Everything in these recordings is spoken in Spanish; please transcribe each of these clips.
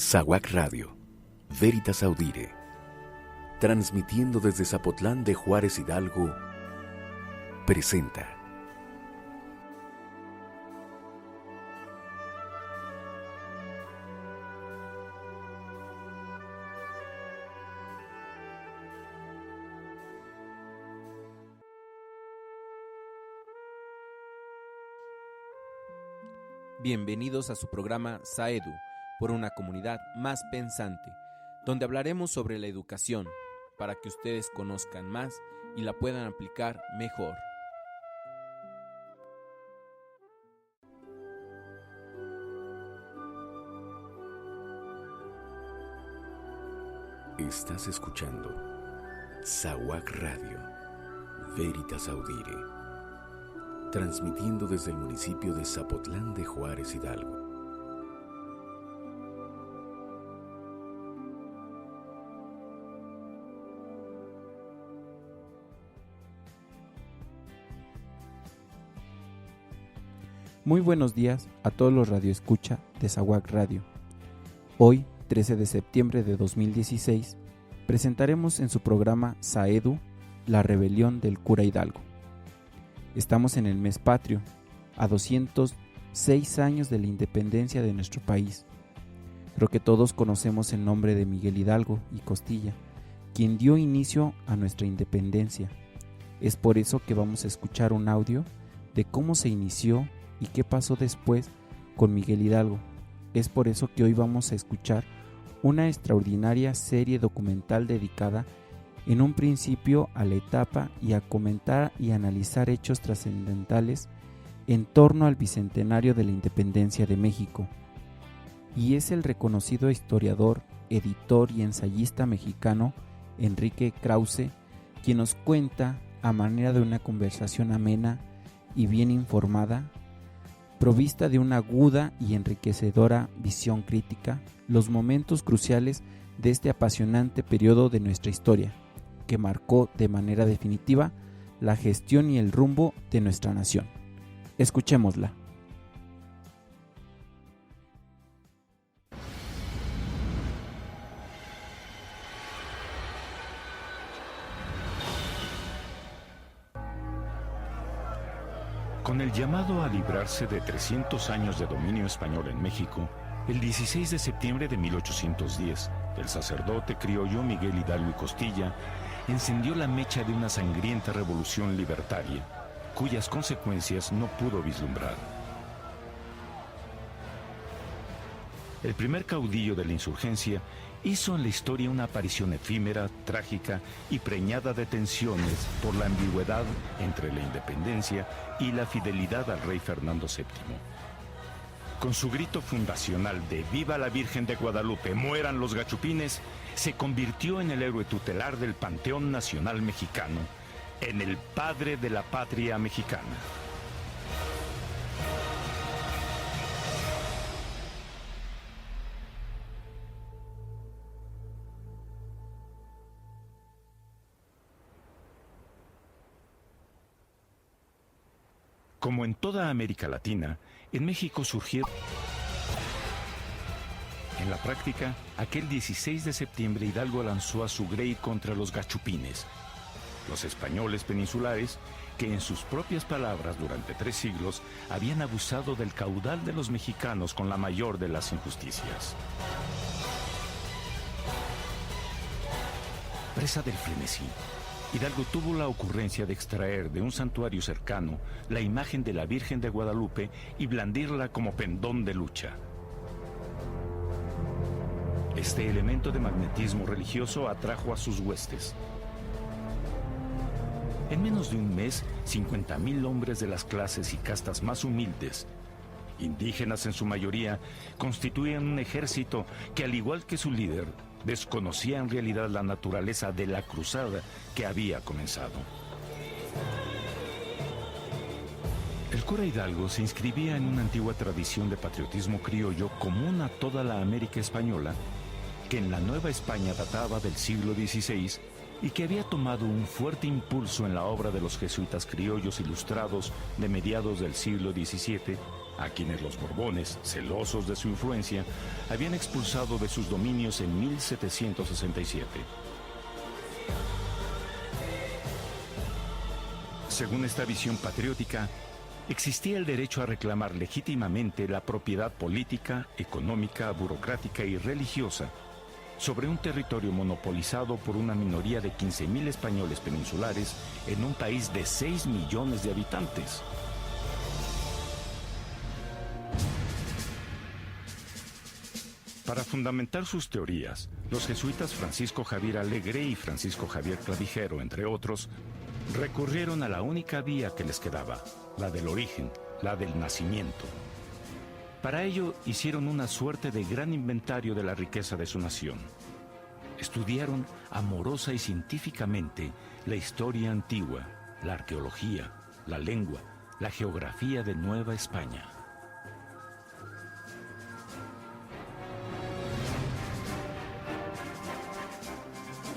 SAWAC Radio, Veritas Audire, transmitiendo desde Zapotlán de Juárez Hidalgo, presenta Bienvenidos a su programa SAEDU, por una comunidad más pensante, donde hablaremos sobre la educación, para que ustedes conozcan más y la puedan aplicar mejor. Estás escuchando SAWAC Radio, Veritas Audire, transmitiendo desde el municipio de Zapotlán de Juárez Hidalgo. Muy buenos días a todos los radioescucha de SAWAC Radio. Hoy, 13 de septiembre de 2016, presentaremos en su programa SAEDU, la rebelión del cura Hidalgo. Estamos en el mes patrio, a 206 años de la independencia de nuestro país. Creo que todos conocemos el nombre de Miguel Hidalgo y Costilla, quien dio inicio a nuestra independencia. Es por eso que vamos a escuchar un audio de cómo se inició y qué pasó después con Miguel Hidalgo. Es por eso que hoy vamos a escuchar una extraordinaria serie documental dedicada en un principio a la etapa y a comentar y analizar hechos trascendentales en torno al bicentenario de la independencia de México. Y es el reconocido historiador, editor y ensayista mexicano Enrique Krause quien nos cuenta, a manera de una conversación amena y bien informada, provista de una aguda y enriquecedora visión crítica, los momentos cruciales de este apasionante periodo de nuestra historia, que marcó de manera definitiva la gestión y el rumbo de nuestra nación. Escuchémosla. Con el llamado a librarse de 300 años de dominio español en México, el 16 de septiembre de 1810, el sacerdote criollo Miguel Hidalgo y Costilla encendió la mecha de una sangrienta revolución libertaria, cuyas consecuencias no pudo vislumbrar. El primer caudillo de la insurgencia hizo en la historia una aparición efímera, trágica y preñada de tensiones por la ambigüedad entre la independencia y la fidelidad al rey Fernando VII. Con su grito fundacional de ¡Viva la Virgen de Guadalupe, mueran los gachupines!, se convirtió en el héroe tutelar del Panteón Nacional Mexicano, en el padre de la patria mexicana. Como en toda América Latina, en México surgió. En la práctica, aquel 16 de septiembre Hidalgo lanzó a su grey contra los gachupines, los españoles peninsulares que en sus propias palabras durante 3 siglos habían abusado del caudal de los mexicanos con la mayor de las injusticias. Presa del frenesí, Hidalgo tuvo la ocurrencia de extraer de un santuario cercano la imagen de la Virgen de Guadalupe y blandirla como pendón de lucha. Este elemento de magnetismo religioso atrajo a sus huestes. En menos de un mes, 50,000 hombres de las clases y castas más humildes, indígenas en su mayoría, constituían un ejército que, al igual que su líder, desconocía en realidad la naturaleza de la cruzada que había comenzado. El cura Hidalgo se inscribía en una antigua tradición de patriotismo criollo común a toda la América española, que en la Nueva España databa del siglo XVI y que había tomado un fuerte impulso en la obra de los jesuitas criollos ilustrados de mediados del siglo XVII, a quienes los Borbones, celosos de su influencia, habían expulsado de sus dominios en 1767. Según esta visión patriótica, existía el derecho a reclamar legítimamente la propiedad política, económica, burocrática y religiosa sobre un territorio monopolizado por una minoría de 15.000 españoles peninsulares en un país de 6 millones de habitantes. Para fundamentar sus teorías, los jesuitas Francisco Javier Alegre y Francisco Javier Clavijero, entre otros, recurrieron a la única vía que les quedaba, la del origen, la del nacimiento. Para ello, hicieron una suerte de gran inventario de la riqueza de su nación. Estudiaron amorosa y científicamente la historia antigua, la arqueología, la lengua, la geografía de Nueva España.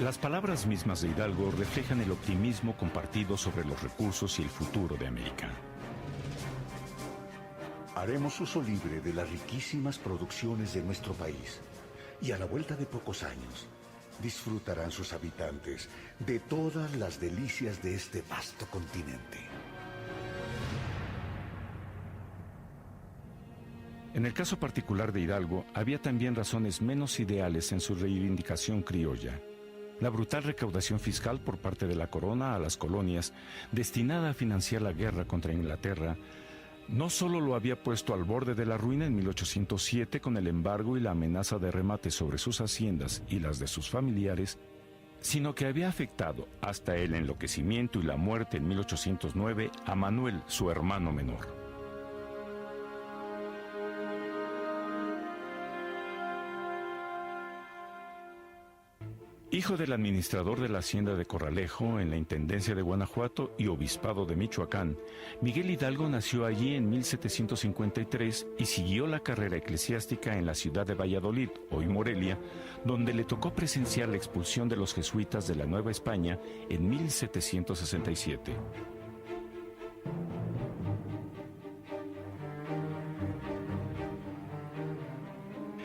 Las palabras mismas de Hidalgo reflejan el optimismo compartido sobre los recursos y el futuro de América. Haremos uso libre de las riquísimas producciones de nuestro país y a la vuelta de pocos años disfrutarán sus habitantes de todas las delicias de este vasto continente. En el caso particular de Hidalgo, había también razones menos ideales en su reivindicación criolla. La brutal recaudación fiscal por parte de la corona a las colonias, destinada a financiar la guerra contra Inglaterra, no solo lo había puesto al borde de la ruina en 1807 con el embargo y la amenaza de remate sobre sus haciendas y las de sus familiares, sino que había afectado hasta el enloquecimiento y la muerte en 1809 a Manuel, su hermano menor. Hijo del administrador de la hacienda de Corralejo en la Intendencia de Guanajuato y Obispado de Michoacán, Miguel Hidalgo nació allí en 1753 y siguió la carrera eclesiástica en la ciudad de Valladolid, hoy Morelia, donde le tocó presenciar la expulsión de los jesuitas de la Nueva España en 1767.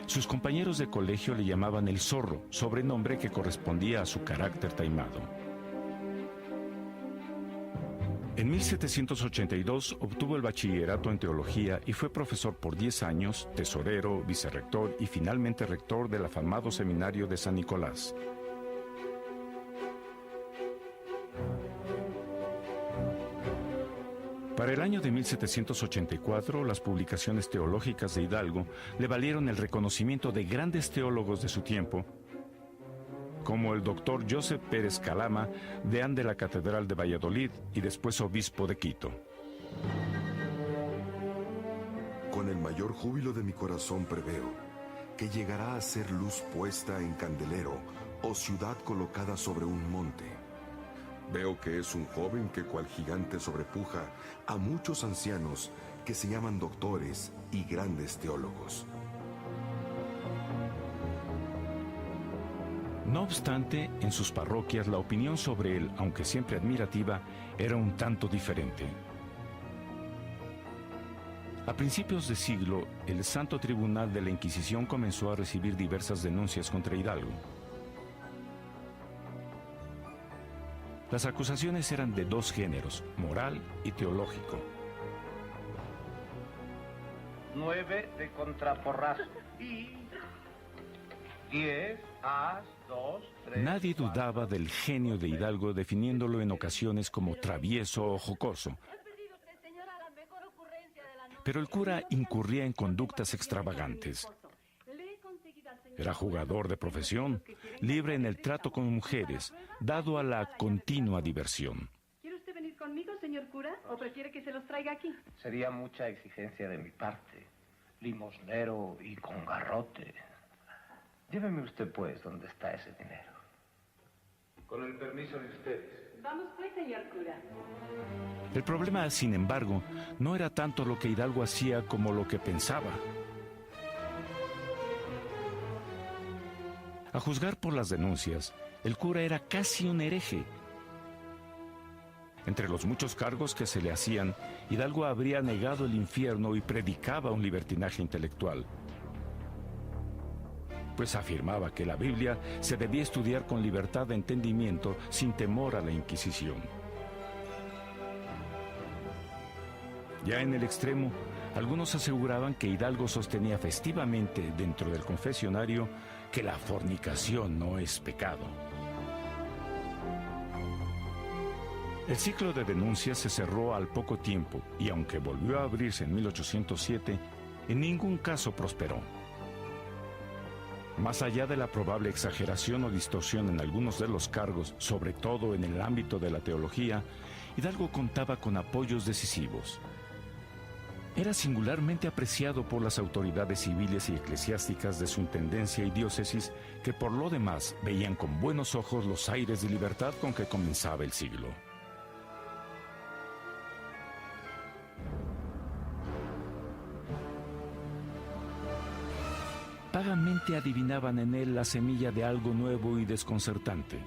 Sus compañeros de colegio le llamaban el Zorro, sobrenombre que correspondía a su carácter taimado. En 1782 obtuvo el bachillerato en teología y fue profesor por 10 años, tesorero, vicerrector y finalmente rector del afamado seminario de San Nicolás. Para el año de 1784, las publicaciones teológicas de Hidalgo le valieron el reconocimiento de grandes teólogos de su tiempo, como el doctor Joseph Pérez Calama, deán de la Catedral de Valladolid y después obispo de Quito. Con el mayor júbilo de mi corazón preveo que llegará a ser luz puesta en candelero o ciudad colocada sobre un monte. Veo que es un joven que cual gigante sobrepuja a muchos ancianos que se llaman doctores y grandes teólogos. No obstante, en sus parroquias la opinión sobre él, aunque siempre admirativa, era un tanto diferente. A principios de siglo, el Santo Tribunal de la Inquisición comenzó a recibir diversas denuncias contra Hidalgo. Las acusaciones eran de dos géneros, moral y teológico. 9 de contraporrazo. Y 10, as, 2, 3... Nadie dudaba del genio de Hidalgo, definiéndolo en ocasiones como travieso o jocoso. Pero el cura incurría en conductas extravagantes. Era jugador de profesión, libre en el trato con mujeres, dado a la continua diversión. ¿Quiere usted venir conmigo, señor cura, o prefiere que se los traiga aquí? Sería mucha exigencia de mi parte. Limosnero y con garrote. Lléveme usted, pues, ¿dónde está ese dinero? Con el permiso de ustedes. Vamos, pues, señor cura. El problema, sin embargo, no era tanto lo que Hidalgo hacía como lo que pensaba. A juzgar por las denuncias, el cura era casi un hereje. Entre los muchos cargos que se le hacían, Hidalgo habría negado el infierno y predicaba un libertinaje intelectual, pues afirmaba que la Biblia se debía estudiar con libertad de entendimiento sin temor a la Inquisición. Ya en el extremo, algunos aseguraban que Hidalgo sostenía festivamente dentro del confesionario que la fornicación no es pecado. El ciclo de denuncias se cerró al poco tiempo y aunque volvió a abrirse en 1807, en ningún caso prosperó. Más allá de la probable exageración o distorsión en algunos de los cargos, sobre todo en el ámbito de la teología, Hidalgo contaba con apoyos decisivos. Era singularmente apreciado por las autoridades civiles y eclesiásticas de su intendencia y diócesis, que por lo demás veían con buenos ojos los aires de libertad con que comenzaba el siglo. Vagamente adivinaban en él la semilla de algo nuevo y desconcertante.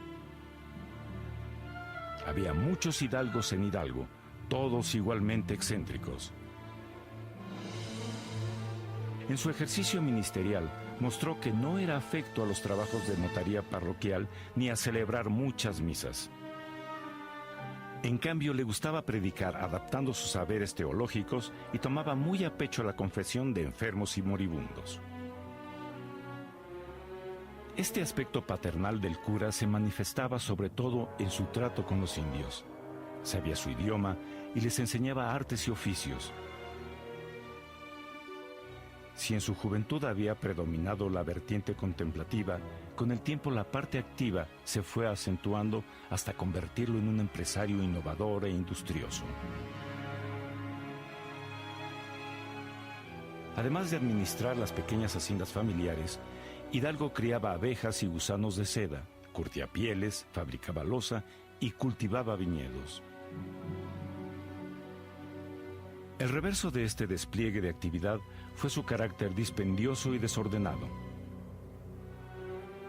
Había muchos hidalgos en Hidalgo, todos igualmente excéntricos. En su ejercicio ministerial, mostró que no era afecto a los trabajos de notaría parroquial ni a celebrar muchas misas. En cambio, le gustaba predicar adaptando sus saberes teológicos y tomaba muy a pecho la confesión de enfermos y moribundos. Este aspecto paternal del cura se manifestaba sobre todo en su trato con los indios. Sabía su idioma y les enseñaba artes y oficios. Si en su juventud había predominado la vertiente contemplativa, con el tiempo la parte activa se fue acentuando hasta convertirlo en un empresario innovador e industrioso. Además de administrar las pequeñas haciendas familiares, Hidalgo criaba abejas y gusanos de seda, curtía pieles, fabricaba loza y cultivaba viñedos. El reverso de este despliegue de actividad fue su carácter dispendioso y desordenado.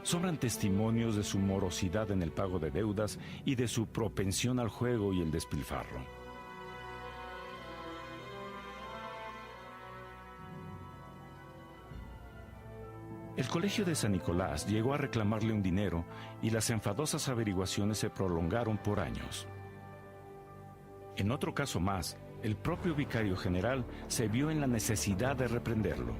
Sobran testimonios de su morosidad en el pago de deudas y de su propensión al juego y el despilfarro. El colegio de San Nicolás llegó a reclamarle un dinero y las enfadosas averiguaciones se prolongaron por años. En otro caso más, el propio vicario general se vio en la necesidad de reprenderlo.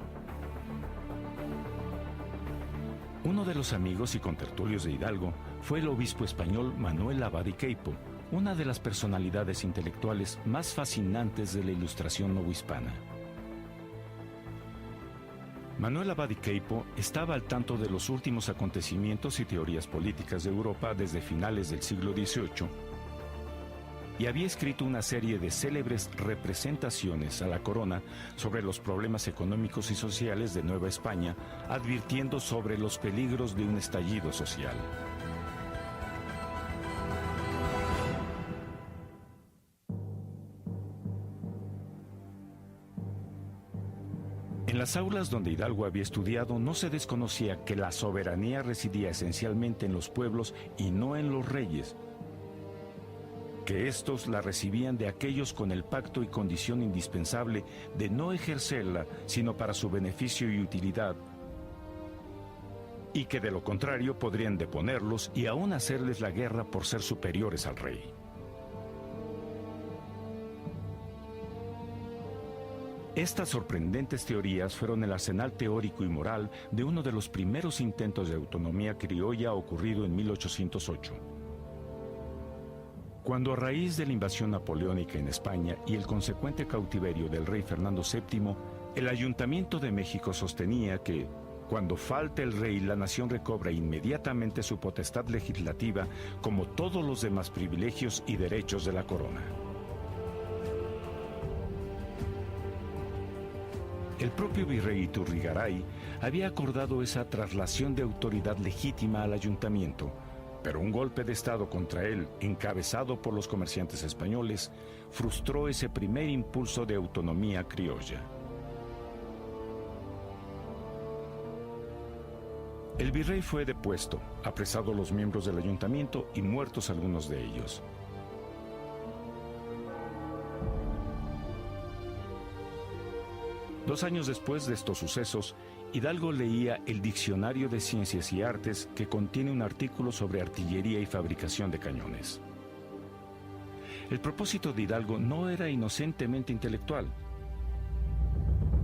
Uno de los amigos y contertulios de Hidalgo fue el obispo español Manuel Abad y Queipo, una de las personalidades intelectuales más fascinantes de la Ilustración novohispana. Manuel Abad y Queipo estaba al tanto de los últimos acontecimientos y teorías políticas de Europa desde finales del siglo XVIII y había escrito una serie de célebres representaciones a la corona sobre los problemas económicos y sociales de Nueva España, advirtiendo sobre los peligros de un estallido social. En las aulas donde Hidalgo había estudiado no se desconocía que la soberanía residía esencialmente en los pueblos y no en los reyes, que éstos la recibían de aquellos con el pacto y condición indispensable de no ejercerla sino para su beneficio y utilidad, y que de lo contrario podrían deponerlos y aún hacerles la guerra por ser superiores al rey. Estas sorprendentes teorías fueron el arsenal teórico y moral de uno de los primeros intentos de autonomía criolla ocurrido en 1808. Cuando a raíz de la invasión napoleónica en España y el consecuente cautiverio del rey Fernando VII, el Ayuntamiento de México sostenía que, cuando falte el rey, la nación recobra inmediatamente su potestad legislativa como todos los demás privilegios y derechos de la corona. El propio virrey Iturrigaray había acordado esa traslación de autoridad legítima al ayuntamiento, pero un golpe de Estado contra él, encabezado por los comerciantes españoles, frustró ese primer impulso de autonomía criolla. El virrey fue depuesto, apresados los miembros del ayuntamiento y muertos algunos de ellos. Dos años después de estos sucesos, Hidalgo leía el Diccionario de Ciencias y Artes, que contiene un artículo sobre artillería y fabricación de cañones. El propósito de Hidalgo no era inocentemente intelectual.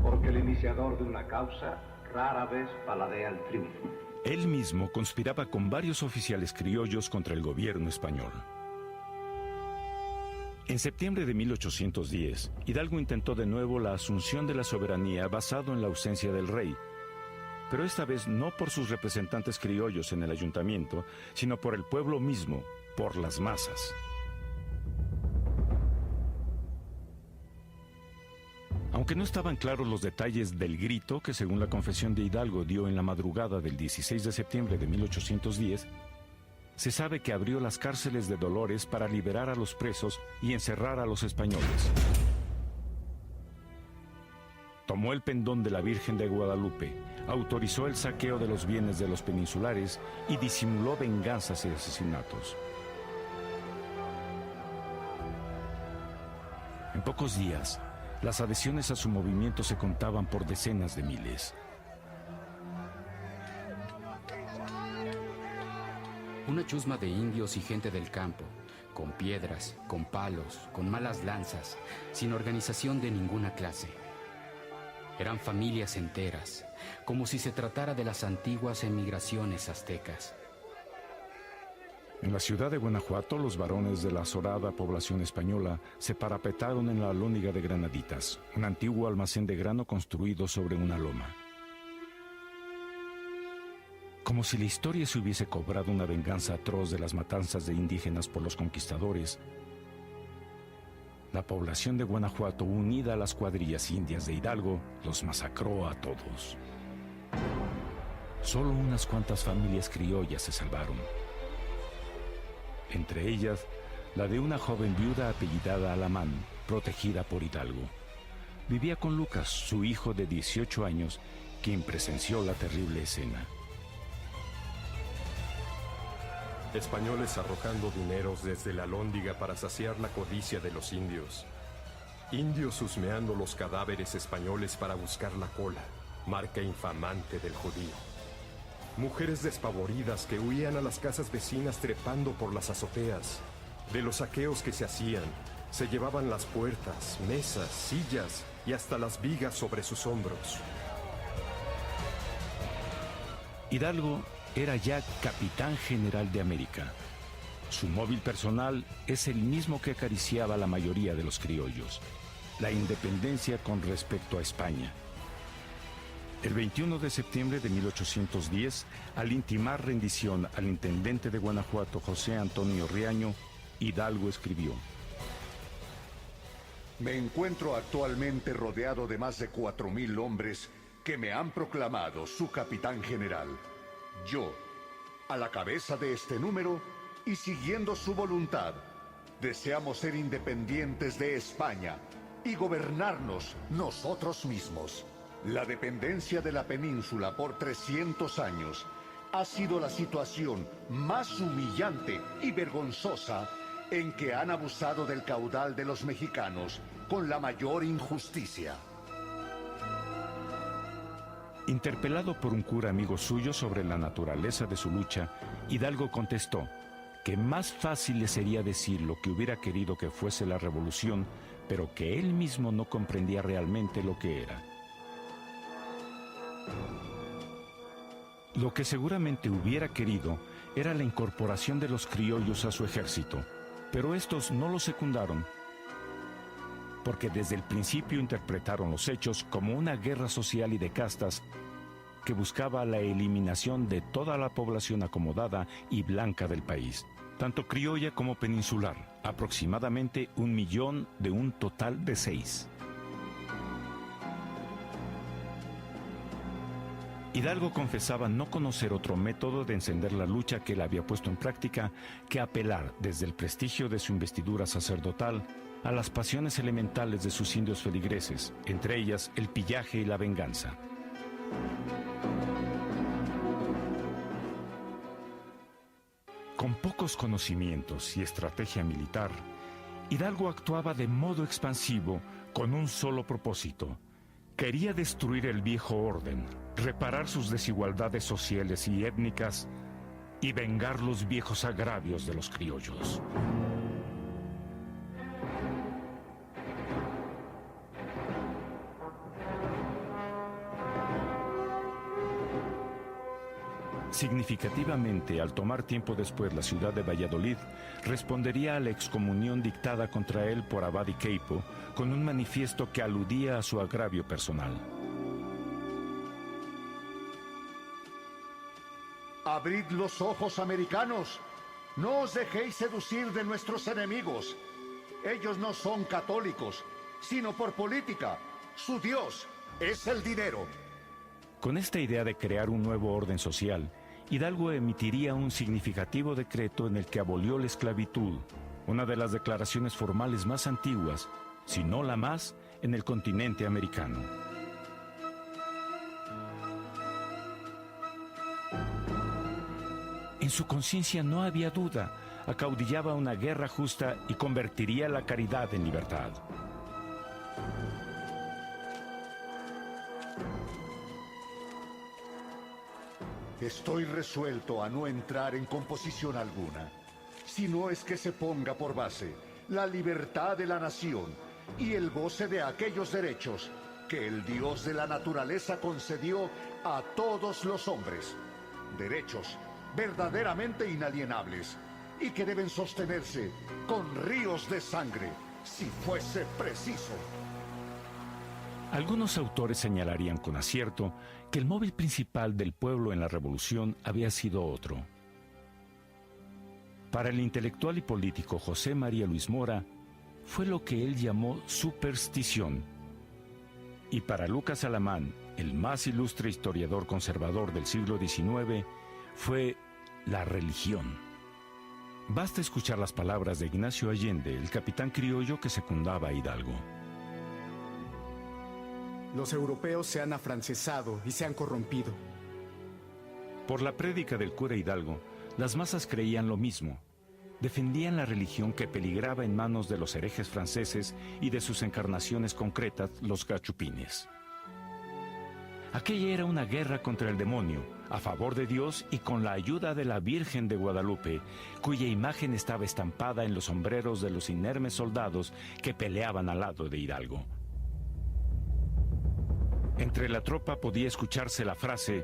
Porque el iniciador de una causa rara vez paladea el triunfo. Él mismo conspiraba con varios oficiales criollos contra el gobierno español. En septiembre de 1810, Hidalgo intentó de nuevo la asunción de la soberanía basado en la ausencia del rey, pero esta vez no por sus representantes criollos en el ayuntamiento, sino por el pueblo mismo, por las masas. Aunque no estaban claros los detalles del grito que, según la confesión de Hidalgo, dio en la madrugada del 16 de septiembre de 1810, se sabe que abrió las cárceles de Dolores para liberar a los presos y encerrar a los españoles. Tomó el pendón de la Virgen de Guadalupe, autorizó el saqueo de los bienes de los peninsulares y disimuló venganzas y asesinatos. En pocos días, las adhesiones a su movimiento se contaban por decenas de miles. Una chusma de indios y gente del campo, con piedras, con palos, con malas lanzas, sin organización de ninguna clase. Eran familias enteras, como si se tratara de las antiguas emigraciones aztecas. En la ciudad de Guanajuato, los varones de la azorada población española se parapetaron en la Alhóndiga de Granaditas, un antiguo almacén de grano construido sobre una loma. Como si la historia se hubiese cobrado una venganza atroz de las matanzas de indígenas por los conquistadores, la población de Guanajuato, unida a las cuadrillas indias de Hidalgo, los masacró a todos. Solo unas cuantas familias criollas se salvaron. Entre ellas, la de una joven viuda apellidada Alamán, protegida por Hidalgo. Vivía con Lucas, su hijo de 18 años, quien presenció la terrible escena. Españoles arrojando dineros desde la Alhóndiga para saciar la codicia de los indios. Indios husmeando los cadáveres españoles para buscar la cola, marca infamante del judío. Mujeres despavoridas que huían a las casas vecinas trepando por las azoteas. De los saqueos que se hacían, se llevaban las puertas, mesas, sillas y hasta las vigas sobre sus hombros. Hidalgo era ya capitán general de América. Su móvil personal es el mismo que acariciaba a la mayoría de los criollos: la independencia con respecto a España. El 21 de septiembre de 1810, al intimar rendición al intendente de Guanajuato, José Antonio Riaño, Hidalgo escribió: Me encuentro actualmente rodeado de más de 4,000 hombres que me han proclamado su capitán general. Yo, a la cabeza de este número y siguiendo su voluntad, deseamos ser independientes de España y gobernarnos nosotros mismos. La dependencia de la península por 300 años ha sido la situación más humillante y vergonzosa en que han abusado del caudal de los mexicanos con la mayor injusticia. Interpelado por un cura amigo suyo sobre la naturaleza de su lucha, Hidalgo contestó que más fácil le sería decir lo que hubiera querido que fuese la revolución, pero que él mismo no comprendía realmente lo que era. Lo que seguramente hubiera querido era la incorporación de los criollos a su ejército, pero estos no lo secundaron, porque desde el principio interpretaron los hechos como una guerra social y de castas que buscaba la eliminación de toda la población acomodada y blanca del país, tanto criolla como peninsular, aproximadamente 1 millón de un total de 6. Hidalgo confesaba no conocer otro método de encender la lucha que él había puesto en práctica que apelar desde el prestigio de su investidura sacerdotal a las pasiones elementales de sus indios feligreses, entre ellas el pillaje y la venganza. Con pocos conocimientos y estrategia militar, Hidalgo actuaba de modo expansivo con un solo propósito. Quería destruir el viejo orden, reparar sus desigualdades sociales y étnicas y vengar los viejos agravios de los criollos. Significativamente, al tomar tiempo después la ciudad de Valladolid, respondería a la excomunión dictada contra él por Abad y Queipo con un manifiesto que aludía a su agravio personal. Abrid los ojos, americanos. No os dejéis seducir de nuestros enemigos. Ellos no son católicos, sino por política. Su Dios es el dinero. Con esta idea de crear un nuevo orden social, Hidalgo emitiría un significativo decreto en el que abolió la esclavitud, una de las declaraciones formales más antiguas, si no la más, en el continente americano. En su conciencia no había duda, acaudillaba una guerra justa y convertiría la caridad en libertad. Estoy resuelto a no entrar en composición alguna, si no es que se ponga por base la libertad de la nación y el goce de aquellos derechos que el Dios de la naturaleza concedió a todos los hombres. Derechos verdaderamente inalienables y que deben sostenerse con ríos de sangre, si fuese preciso. Algunos autores señalarían con acierto que el móvil principal del pueblo en la revolución había sido otro. Para el intelectual y político José María Luis Mora, fue lo que él llamó superstición. Y para Lucas Alamán, el más ilustre historiador conservador del siglo XIX, fue la religión. Basta escuchar las palabras de Ignacio Allende, el capitán criollo que secundaba a Hidalgo. Los europeos se han afrancesado y se han corrompido. Por la prédica del cura Hidalgo, las masas creían lo mismo. Defendían la religión que peligraba en manos de los herejes franceses y de sus encarnaciones concretas, los gachupines. Aquella era una guerra contra el demonio, a favor de Dios y con la ayuda de la Virgen de Guadalupe, cuya imagen estaba estampada en los sombreros de los inermes soldados que peleaban al lado de Hidalgo. Entre la tropa podía escucharse la frase: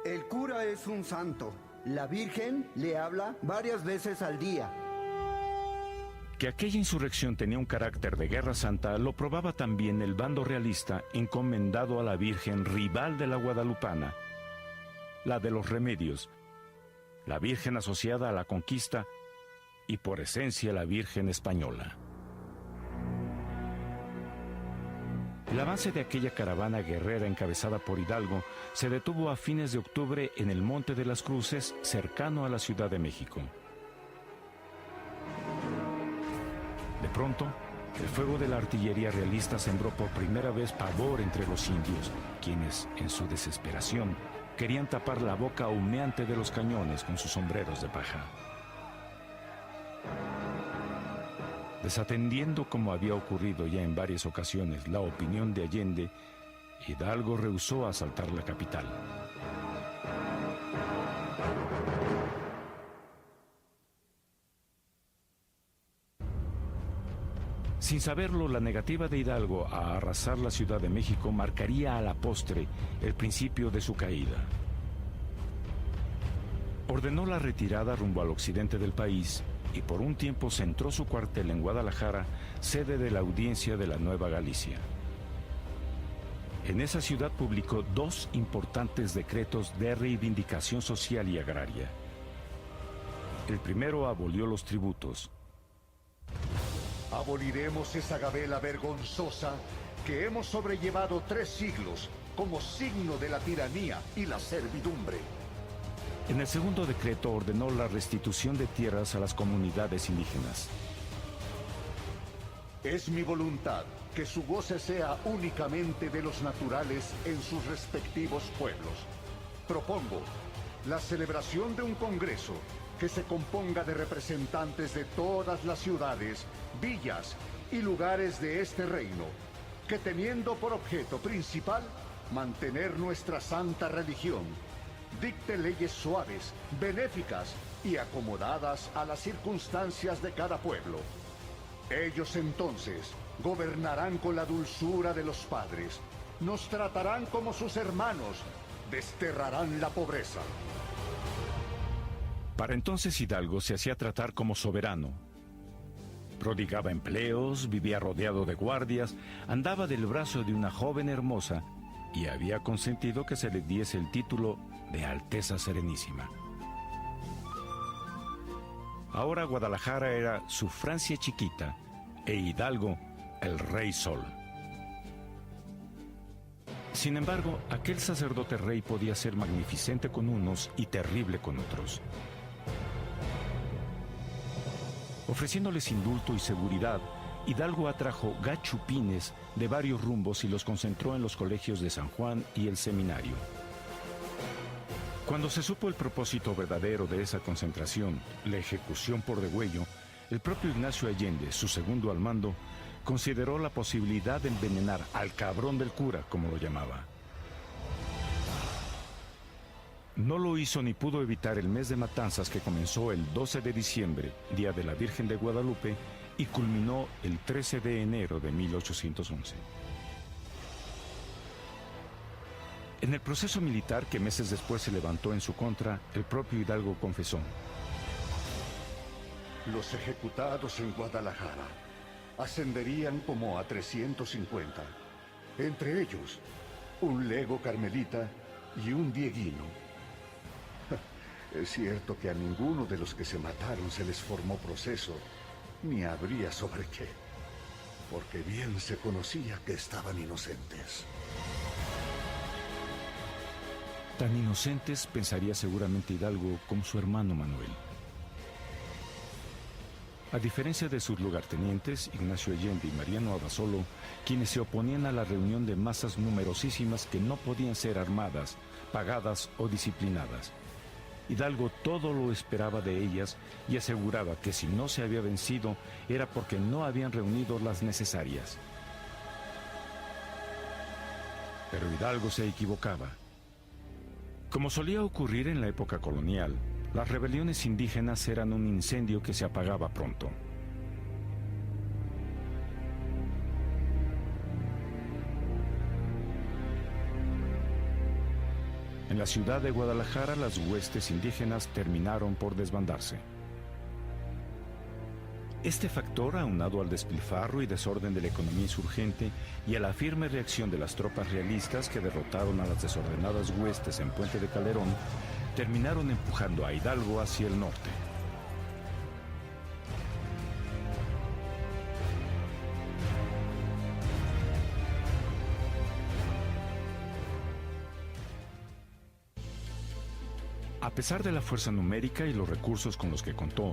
el cura es un santo. La Virgen le habla varias veces al día. Que aquella insurrección tenía un carácter de guerra santa lo probaba también el bando realista encomendado a la Virgen rival de la guadalupana, la de los remedios, la Virgen asociada a la conquista y por esencia la Virgen española. El avance de aquella caravana guerrera encabezada por Hidalgo se detuvo a fines de octubre en el Monte de las Cruces, cercano a la Ciudad de México. De pronto, el fuego de la artillería realista sembró por primera vez pavor entre los indios, quienes, en su desesperación, querían tapar la boca humeante de los cañones con sus sombreros de paja. Desatendiendo, como había ocurrido ya en varias ocasiones, la opinión de Allende, Hidalgo rehusó asaltar la capital. Sin saberlo, la negativa de Hidalgo a arrasar la Ciudad de México marcaría a la postre el principio de su caída. Ordenó la retirada rumbo al occidente del país y por un tiempo centró su cuartel en Guadalajara, sede de la Audiencia de la Nueva Galicia. En esa ciudad publicó 2 importantes decretos de reivindicación social y agraria. El primero abolió los tributos. Aboliremos esa gabela vergonzosa que hemos sobrellevado 3 siglos como signo de la tiranía y la servidumbre. En el segundo decreto ordenó la restitución de tierras a las comunidades indígenas. Es mi voluntad que su goce sea únicamente de los naturales en sus respectivos pueblos. Propongo la celebración de un congreso que se componga de representantes de todas las ciudades, villas y lugares de este reino, que teniendo por objeto principal mantener nuestra santa religión, dicte leyes suaves, benéficas y acomodadas a las circunstancias de cada pueblo. Ellos entonces gobernarán con la dulzura de los padres, nos tratarán como sus hermanos, desterrarán la pobreza. Para entonces Hidalgo se hacía tratar como soberano. Prodigaba empleos, vivía rodeado de guardias, andaba del brazo de una joven hermosa y había consentido que se le diese el título de Alteza Serenísima. Ahora Guadalajara era su Francia chiquita e Hidalgo el Rey Sol. Sin embargo, aquel sacerdote rey podía ser magnificente con unos y terrible con otros. Ofreciéndoles indulto y seguridad, Hidalgo atrajo gachupines de varios rumbos y los concentró en los colegios de San Juan y el seminario. Cuando se supo el propósito verdadero de esa concentración, la ejecución por degüello, el propio Ignacio Allende, su segundo al mando, consideró la posibilidad de envenenar al cabrón del cura, como lo llamaba. No lo hizo ni pudo evitar el mes de matanzas que comenzó el 12 de diciembre, Día de la Virgen de Guadalupe, y culminó el 13 de enero de 1811. En el proceso militar que meses después se levantó en su contra, el propio Hidalgo confesó: los ejecutados en Guadalajara ascenderían como a 350, entre ellos un lego carmelita y un dieguino. Es cierto que a ninguno de los que se mataron se les formó proceso, ni habría sobre qué, porque bien se conocía que estaban inocentes. Tan inocentes pensaría seguramente Hidalgo como su hermano Manuel. A diferencia de sus lugartenientes, Ignacio Allende y Mariano Abasolo, quienes se oponían a la reunión de masas numerosísimas que no podían ser armadas, pagadas o disciplinadas, Hidalgo todo lo esperaba de ellas y aseguraba que si no se había vencido era porque no habían reunido las necesarias. Pero Hidalgo se equivocaba. Como solía ocurrir en la época colonial, las rebeliones indígenas eran un incendio que se apagaba pronto. En la ciudad de Guadalajara, las huestes indígenas terminaron por desbandarse. Este factor, aunado al despilfarro y desorden de la economía insurgente y a la firme reacción de las tropas realistas que derrotaron a las desordenadas huestes en Puente de Calderón, terminaron empujando a Hidalgo hacia el norte. A pesar de la fuerza numérica y los recursos con los que contó,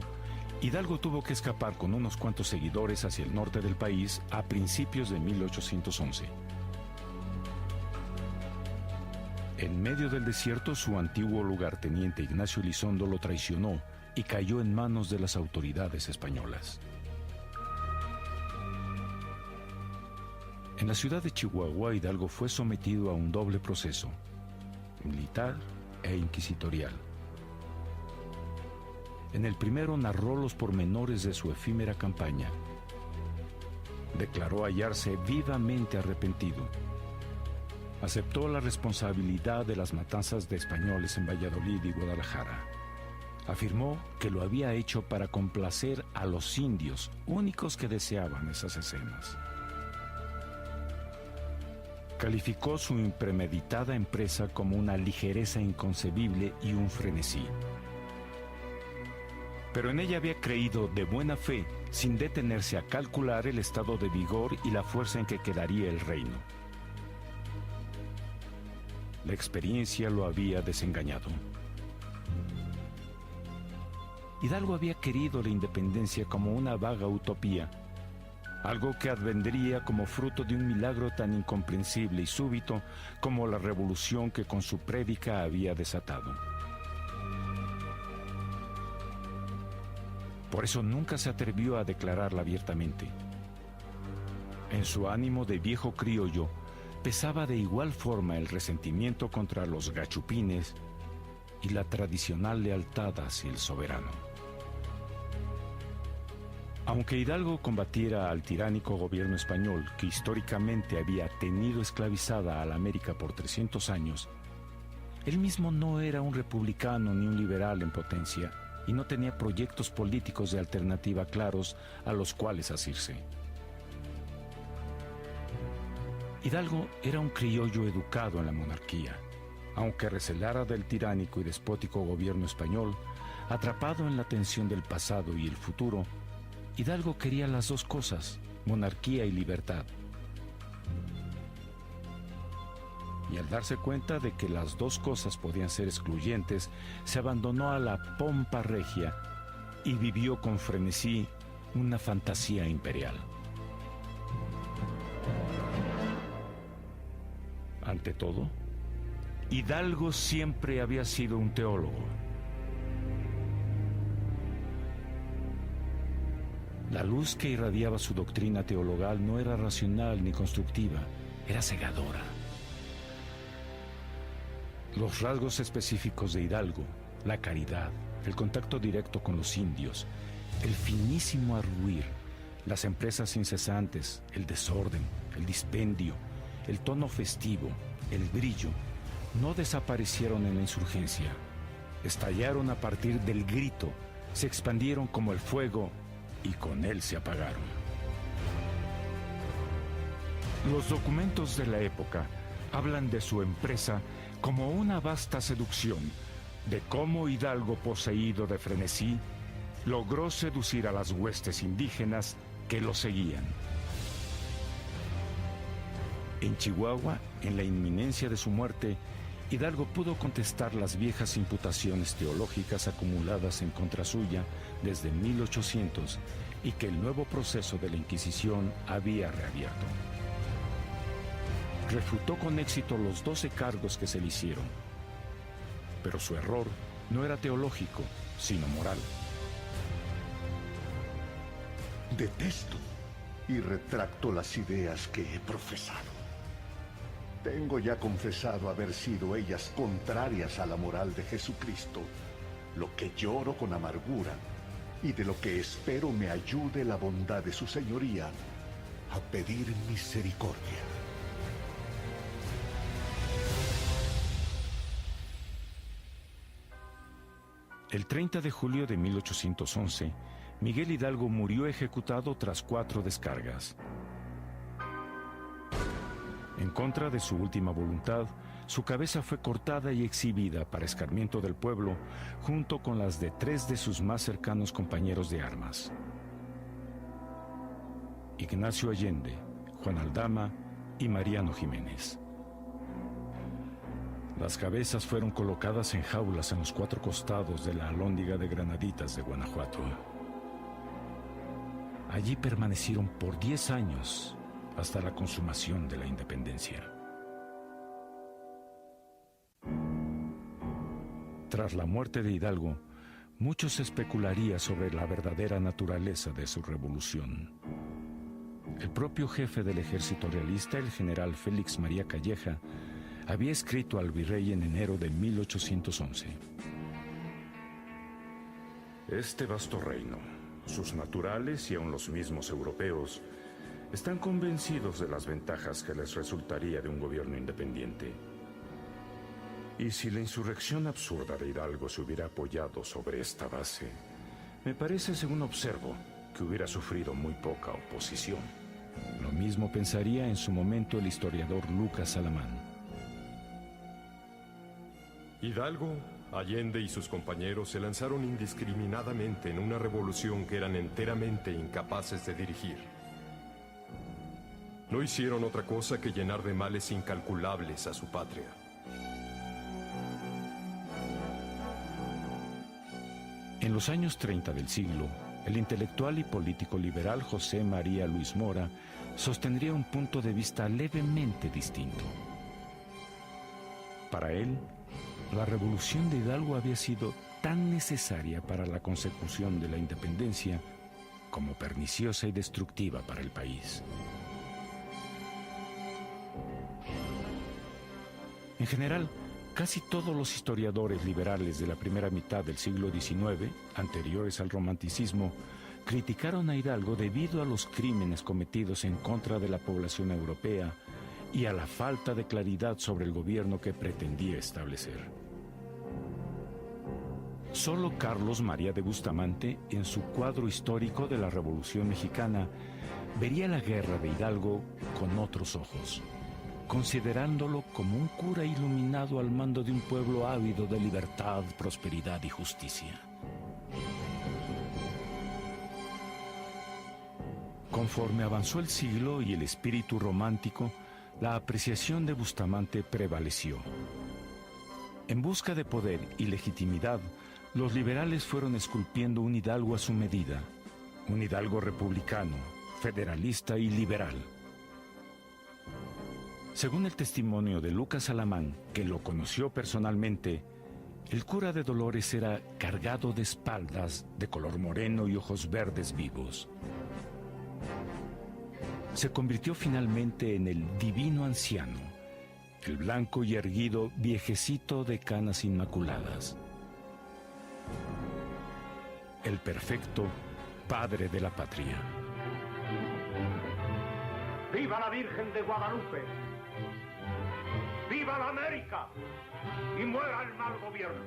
Hidalgo tuvo que escapar con unos cuantos seguidores hacia el norte del país a principios de 1811. En medio del desierto, su antiguo lugarteniente Ignacio Elizondo lo traicionó y cayó en manos de las autoridades españolas. En la ciudad de Chihuahua, Hidalgo fue sometido a un doble proceso, militar e inquisitorial. En el primero narró los pormenores de su efímera campaña. Declaró hallarse vivamente arrepentido. Aceptó la responsabilidad de las matanzas de españoles en Valladolid y Guadalajara. Afirmó que lo había hecho para complacer a los indios, únicos que deseaban esas escenas. Calificó su impremeditada empresa como una ligereza inconcebible y un frenesí. Pero en ella había creído de buena fe, sin detenerse a calcular el estado de vigor y la fuerza en que quedaría el reino. La experiencia lo había desengañado. Hidalgo había querido la independencia como una vaga utopía, algo que advendría como fruto de un milagro tan incomprensible y súbito como la revolución que con su prédica había desatado. Por eso nunca se atrevió a declararla abiertamente. En su ánimo de viejo criollo pesaba de igual forma el resentimiento contra los gachupines y la tradicional lealtad hacia el soberano. Aunque Hidalgo combatiera al tiránico gobierno español que históricamente había tenido esclavizada a la América por 300 años, él mismo no era un republicano ni un liberal en potencia y no tenía proyectos políticos de alternativa claros a los cuales asirse. Hidalgo era un criollo educado en la monarquía, aunque recelara del tiránico y despótico gobierno español, atrapado en la tensión del pasado y el futuro. Hidalgo quería las dos cosas, monarquía y libertad. Y al darse cuenta de que las dos cosas podían ser excluyentes, se abandonó a la pompa regia y vivió con frenesí una fantasía imperial. Ante todo, Hidalgo siempre había sido un teólogo. La luz que irradiaba su doctrina teologal no era racional ni constructiva, era cegadora. Los rasgos específicos de Hidalgo, la caridad, el contacto directo con los indios, el finísimo argüir, las empresas incesantes, el desorden, el dispendio, el tono festivo, el brillo, no desaparecieron en la insurgencia. Estallaron a partir del grito, se expandieron como el fuego y con él se apagaron. Los documentos de la época hablan de su empresa como una vasta seducción, de cómo Hidalgo, poseído de frenesí, logró seducir a las huestes indígenas que lo seguían. En Chihuahua, en la inminencia de su muerte, Hidalgo pudo contestar las viejas imputaciones teológicas acumuladas en contra suya desde 1800 y que el nuevo proceso de la Inquisición había reabierto. Refutó con éxito los 12 cargos que se le hicieron, pero su error no era teológico, sino moral. Detesto y retracto las ideas que he profesado. Tengo ya confesado haber sido ellas contrarias a la moral de Jesucristo, lo que lloro con amargura y de lo que espero me ayude la bondad de su señoría a pedir misericordia. El 30 de julio de 1811, Miguel Hidalgo murió ejecutado tras 4 descargas. En contra de su última voluntad, su cabeza fue cortada y exhibida para escarmiento del pueblo, junto con las de 3 de sus más cercanos compañeros de armas: Ignacio Allende, Juan Aldama y Mariano Jiménez. Las cabezas fueron colocadas en jaulas en los 4 costados de la Alhóndiga de Granaditas de Guanajuato. Allí permanecieron por 10 años, hasta la consumación de la independencia. Tras la muerte de Hidalgo, muchos especularía sobre la verdadera naturaleza de su revolución. El propio jefe del ejército realista, el general Félix María Calleja, había escrito al virrey en enero de 1811: Este vasto reino, sus naturales y aun los mismos europeos, están convencidos de las ventajas que les resultaría de un gobierno independiente. Y si la insurrección absurda de Hidalgo se hubiera apoyado sobre esta base, me parece, según observo, que hubiera sufrido muy poca oposición. Lo mismo pensaría en su momento el historiador Lucas Alamán. Hidalgo, Allende y sus compañeros se lanzaron indiscriminadamente en una revolución que eran enteramente incapaces de dirigir. No hicieron otra cosa que llenar de males incalculables a su patria. En los años 30 del siglo, el intelectual y político liberal José María Luis Mora sostendría un punto de vista levemente distinto. Para él, la revolución de Hidalgo había sido tan necesaria para la consecución de la independencia como perniciosa y destructiva para el país. En general, casi todos los historiadores liberales de la primera mitad del siglo XIX, anteriores al romanticismo, criticaron a Hidalgo debido a los crímenes cometidos en contra de la población europea y a la falta de claridad sobre el gobierno que pretendía establecer. Solo Carlos María de Bustamante, en su cuadro histórico de la Revolución Mexicana, vería la guerra de Hidalgo con otros ojos, considerándolo como un cura iluminado al mando de un pueblo ávido de libertad, prosperidad y justicia. Conforme avanzó el siglo y el espíritu romántico, la apreciación de Bustamante prevaleció. En busca de poder y legitimidad, los liberales fueron esculpiendo un Hidalgo a su medida, un Hidalgo republicano, federalista y liberal. Según el testimonio de Lucas Alamán, que lo conoció personalmente, el cura de Dolores era cargado de espaldas, de color moreno y ojos verdes vivos. Se convirtió finalmente en el divino anciano, el blanco y erguido viejecito de canas inmaculadas, el perfecto padre de la patria. ¡Viva la Virgen de Guadalupe! ¡Viva la América! ¡Y muera el mal gobierno!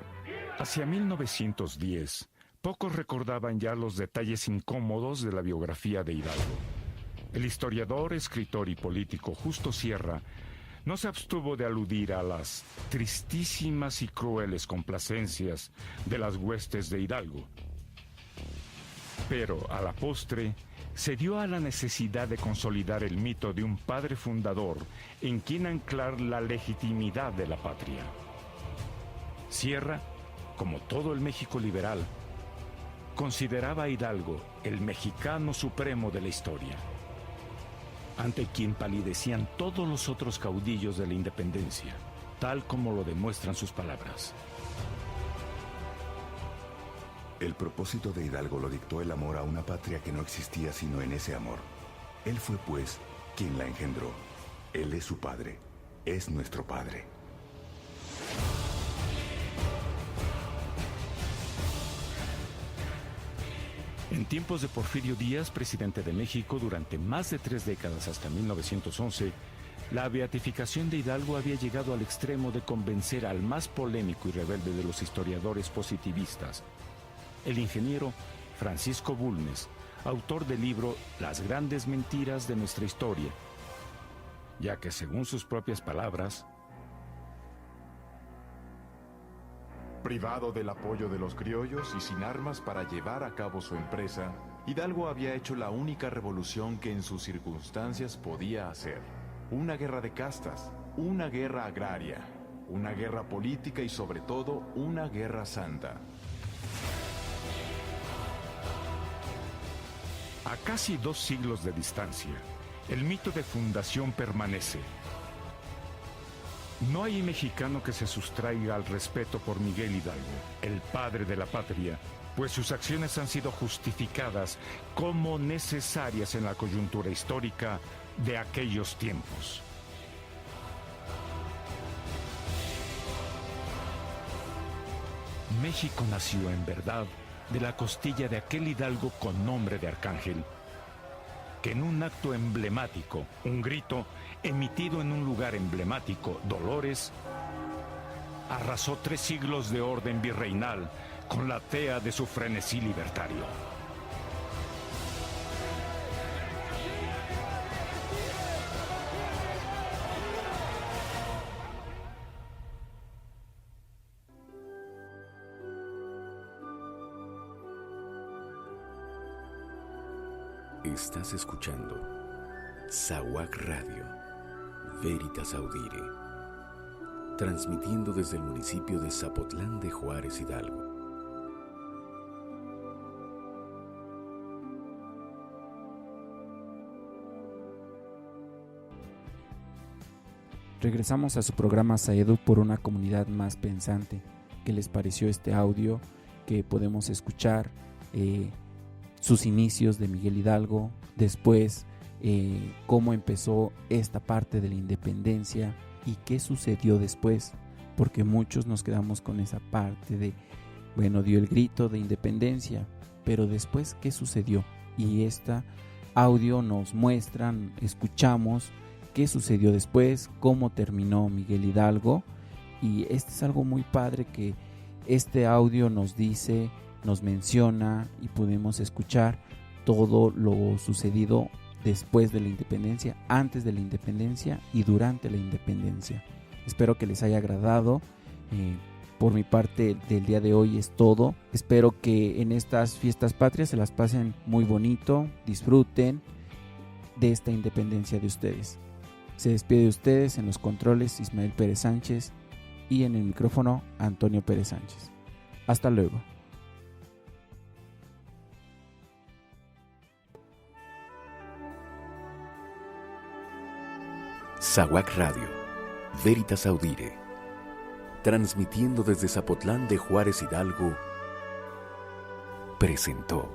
Hacia 1910, pocos recordaban ya los detalles incómodos de la biografía de Hidalgo. El historiador, escritor y político Justo Sierra no se abstuvo de aludir a las tristísimas y crueles complacencias de las huestes de Hidalgo. Pero, a la postre, se dio a la necesidad de consolidar el mito de un padre fundador en quien anclar la legitimidad de la patria. Sierra, como todo el México liberal, consideraba a Hidalgo el mexicano supremo de la historia, ante quien palidecían todos los otros caudillos de la independencia, tal como lo demuestran sus palabras. El propósito de Hidalgo lo dictó el amor a una patria que no existía sino en ese amor. Él fue, pues, quien la engendró. Él es su padre, es nuestro padre. En tiempos de Porfirio Díaz, presidente de México, durante más de 3 décadas hasta 1911, la beatificación de Hidalgo había llegado al extremo de convencer al más polémico y rebelde de los historiadores positivistas, el ingeniero Francisco Bulnes, autor del libro Las grandes mentiras de nuestra historia, ya que, según sus propias palabras, privado del apoyo de los criollos y sin armas para llevar a cabo su empresa, Hidalgo había hecho la única revolución que en sus circunstancias podía hacer. Una guerra de castas, una guerra agraria, una guerra política y sobre todo una guerra santa. A casi 2 siglos de distancia, el mito de fundación permanece. No hay mexicano que se sustraiga al respeto por Miguel Hidalgo, el padre de la patria, pues sus acciones han sido justificadas como necesarias en la coyuntura histórica de aquellos tiempos. México nació en verdad de la costilla de aquel Hidalgo con nombre de arcángel, que en un acto emblemático, un grito emitido en un lugar emblemático, Dolores, arrasó 3 siglos de orden virreinal con la tea de su frenesí libertario. Estás escuchando Saguac Radio, Veritas Audire, transmitiendo desde el municipio de Zapotlán de Juárez, Hidalgo. Regresamos a su programa Saedu por una comunidad más pensante. ¿Qué les pareció este audio? que podemos escuchar sus inicios de Miguel Hidalgo, después cómo empezó esta parte de la independencia y qué sucedió después, porque muchos nos quedamos con esa parte de, bueno, dio el grito de independencia, pero después qué sucedió. Y esta audio nos muestran, escuchamos qué sucedió después, cómo terminó Miguel Hidalgo, y este es algo muy padre que este audio nos dice, nos menciona y podemos escuchar todo lo sucedido después de la independencia, antes de la independencia y durante la independencia. Espero que les haya agradado. Por mi parte, del día de hoy es todo. Espero que en estas fiestas patrias se las pasen muy bonito, disfruten de esta independencia de ustedes. Se despide de ustedes en los controles Ismael Pérez Sánchez y en el micrófono Antonio Pérez Sánchez. Hasta luego. SAWAC Radio, Veritas Audire, transmitiendo desde Zapotlán de Juárez Hidalgo, presentó